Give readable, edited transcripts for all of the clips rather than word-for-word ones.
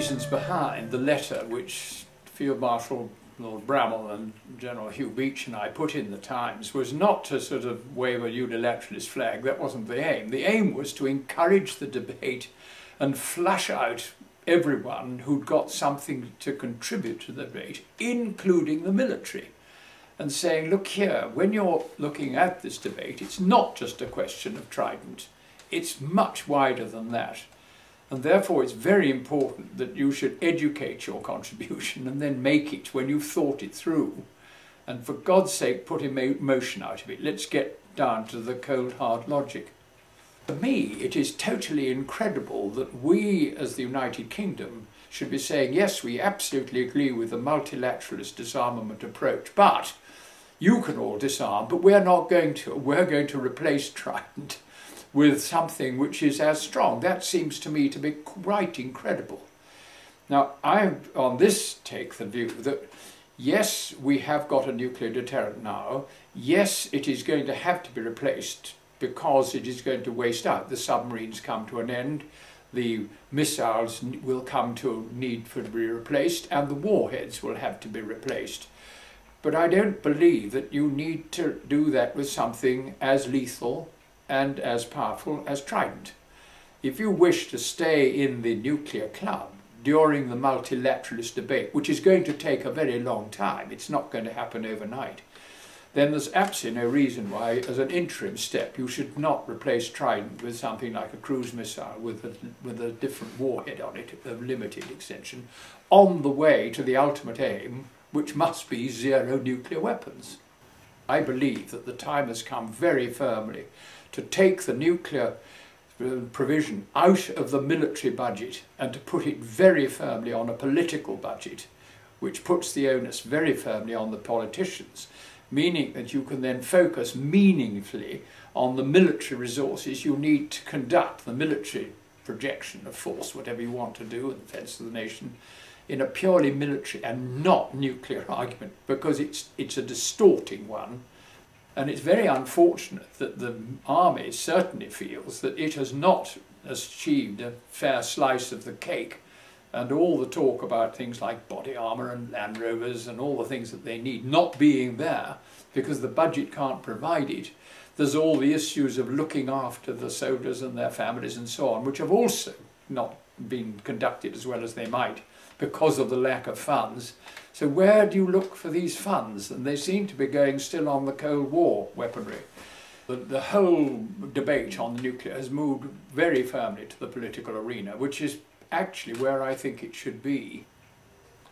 reasons behind the letter which Field Marshal Lord Bramall and General Hugh Beach and I put in the Times was not to sort of wave a unilateralist flag. That wasn't the aim. The aim was to encourage the debate and flush out everyone who'd got something to contribute to the debate, including the military, and saying, look here, when you're looking at this debate, it's not just a question of Trident. It's much wider than that. And therefore it's very important that you should educate your contribution and then make it when you've thought it through. And for God's sake, put emotion out of it. Let's get down to the cold, hard logic. For me, it is totally incredible that we, as the United Kingdom, should be saying, yes, we absolutely agree with the multilateralist disarmament approach, but you can all disarm, but we're not going to. We're going to replace Trident with something which is as strong. That seems to me to be quite incredible. Now, I, on this, take the view that, yes, we have got a nuclear deterrent now. Yes, it is going to have to be replaced because it is going to waste out. The submarines come to an end, the missiles will come to a need for to be replaced, and the warheads will have to be replaced. But I don't believe that you need to do that with something as lethal and as powerful as Trident. If you wish to stay in the nuclear club during the multilateralist debate, which is going to take a very long time, it's not going to happen overnight, then there's absolutely no reason why, as an interim step, you should not replace Trident with something like a cruise missile with a different warhead on it, of limited extension, on the way to the ultimate aim, which must be zero nuclear weapons. I believe that the time has come very firmly to take the nuclear provision out of the military budget and to put it very firmly on a political budget, which puts the onus very firmly on the politicians, meaning that you can then focus meaningfully on the military resources you need to conduct the military projection of force, whatever you want to do in defence of the nation, in a purely military and not nuclear argument, because it's a distorting one. And it's very unfortunate that the army certainly feels that it has not achieved a fair slice of the cake, and all the talk about things like body armour and Land Rovers and all the things that they need not being there because the budget can't provide it. There's all the issues of looking after the soldiers and their families and so on, which have also not been conducted as well as they might because of the lack of funds. So where do you look for these funds? And they seem to be going still on the Cold War weaponry. The whole debate on the nuclear has moved very firmly to the political arena, which is actually where I think it should be.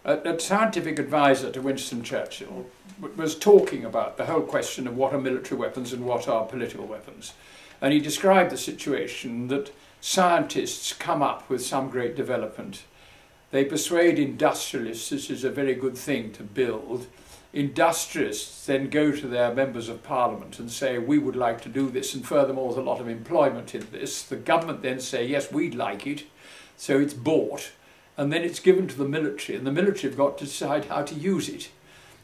A scientific advisor to Winston Churchill was talking about the whole question of what are military weapons and what are political weapons. And he described the situation that scientists come up with some great development. They persuade industrialists this is a very good thing to build. Industrialists then go to their members of parliament and say, we would like to do this, and furthermore there's a lot of employment in this. The government then say, yes, we'd like it. So it's bought, and then it's given to the military, and the military have got to decide how to use it.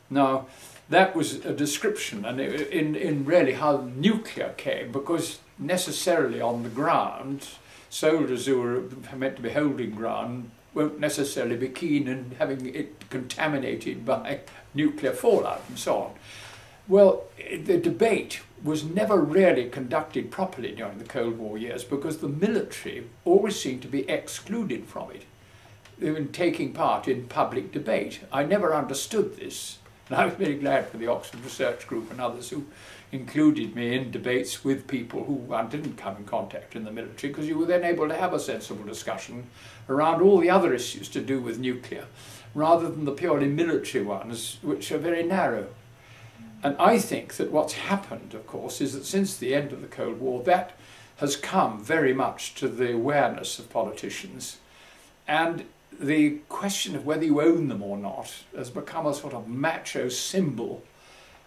Now, that was a description, and in really how nuclear came, because necessarily on the ground, soldiers who are meant to be holding ground won't necessarily be keen in having it contaminated by nuclear fallout and so on. Well, the debate was never really conducted properly during the Cold War years because the military always seemed to be excluded from it, even taking part in public debate. I never understood this, and I was very glad for the Oxford Research Group and others who included me in debates with people who didn't come in contact in the military, because you were then able to have a sensible discussion around all the other issues to do with nuclear, rather than the purely military ones, which are very narrow. And I think that what's happened, of course, is that since the end of the Cold War, that has come very much to the awareness of politicians. And the question of whether you own them or not has become a sort of macho symbol.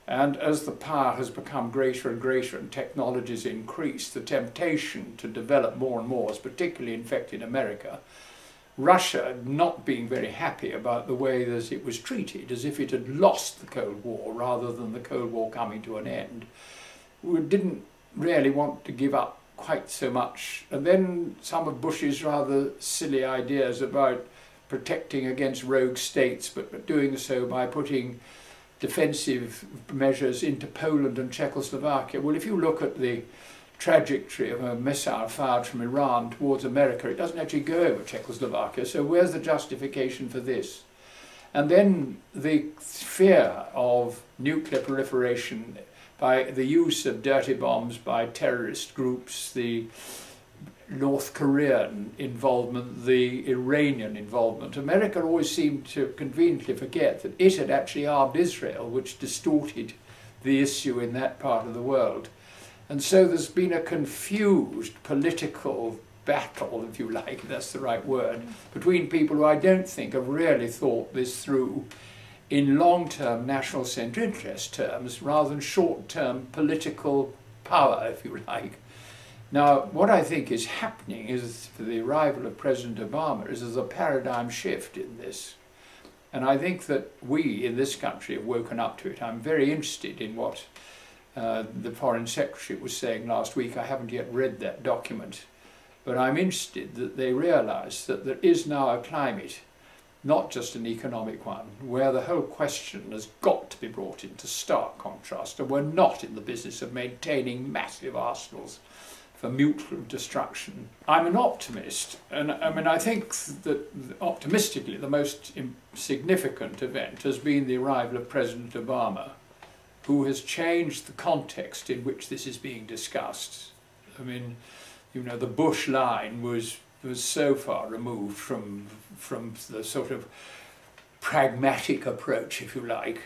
And as the power has become greater and greater and technologies increased, the temptation to develop more and more has particularly infected America. Russia not being very happy about the way that it was treated, as if it had lost the Cold War rather than the Cold War coming to an end, we didn't really want to give up quite so much. And then some of Bush's rather silly ideas about protecting against rogue states, but doing so by putting defensive measures into Poland and Czechoslovakia. Well, if you look at the trajectory of a missile fired from Iran towards America, it doesn't actually go over Czechoslovakia, so where's the justification for this? And then the fear of nuclear proliferation by the use of dirty bombs by terrorist groups, the North Korean involvement, the Iranian involvement. America always seemed to conveniently forget that it had actually armed Israel, which distorted the issue in that part of the world. And so there's been a confused political battle, if you like, that's the right word, between people who I don't think have really thought this through in long-term national central interest terms rather than short-term political power, if you like. Now, what I think is happening is, for the arrival of President Obama, is there's a paradigm shift in this. And I think that we in this country have woken up to it. I'm very interested in what the Foreign Secretary was saying last week. I haven't yet read that document. But I'm interested that they realise that there is now a climate, not just an economic one, where the whole question has got to be brought into stark contrast. And we're not in the business of maintaining massive arsenals for mutual destruction. I'm an optimist, and I mean, I think that optimistically the most significant event has been the arrival of President Obama, who has changed the context in which this is being discussed. I mean, you know, the Bush line was so far removed from the sort of pragmatic approach, if you like,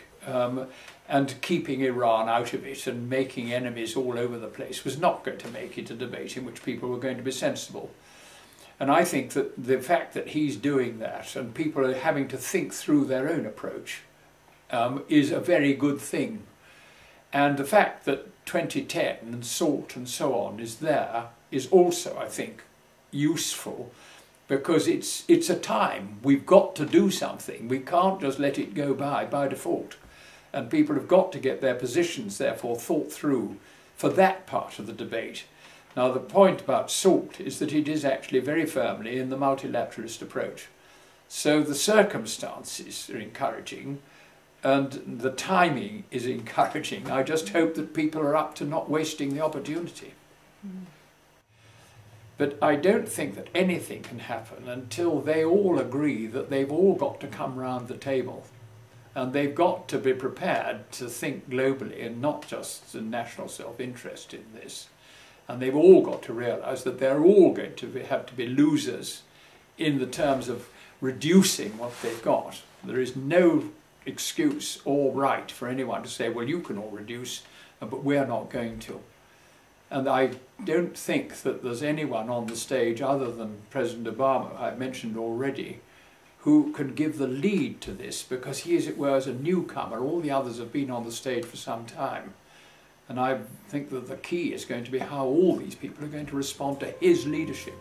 and keeping Iran out of it and making enemies all over the place was not going to make it a debate in which people were going to be sensible. And I think that the fact that he's doing that and people are having to think through their own approach is a very good thing. And the fact that 2010 and SALT and so on is there is also, I think, useful, because it's a time we've got to do something. We can't just let it go by default. And people have got to get their positions, therefore, thought through for that part of the debate. Now, the point about SALT is that it is actually very firmly in the multilateralist approach. So the circumstances are encouraging, and the timing is encouraging. I just hope that people are up to not wasting the opportunity. But I don't think that anything can happen until they all agree that they've all got to come round the table. And they've got to be prepared to think globally and not just the national self-interest in this. And they've all got to realise that they're all going to have to be losers in the terms of reducing what they've got. There is no excuse or right for anyone to say, well, you can all reduce, but we're not going to. And I don't think that there's anyone on the stage other than President Obama, I mentioned already, who can give the lead to this, because he, as it were, is a newcomer. All the others have been on the stage for some time. And I think that the key is going to be how all these people are going to respond to his leadership.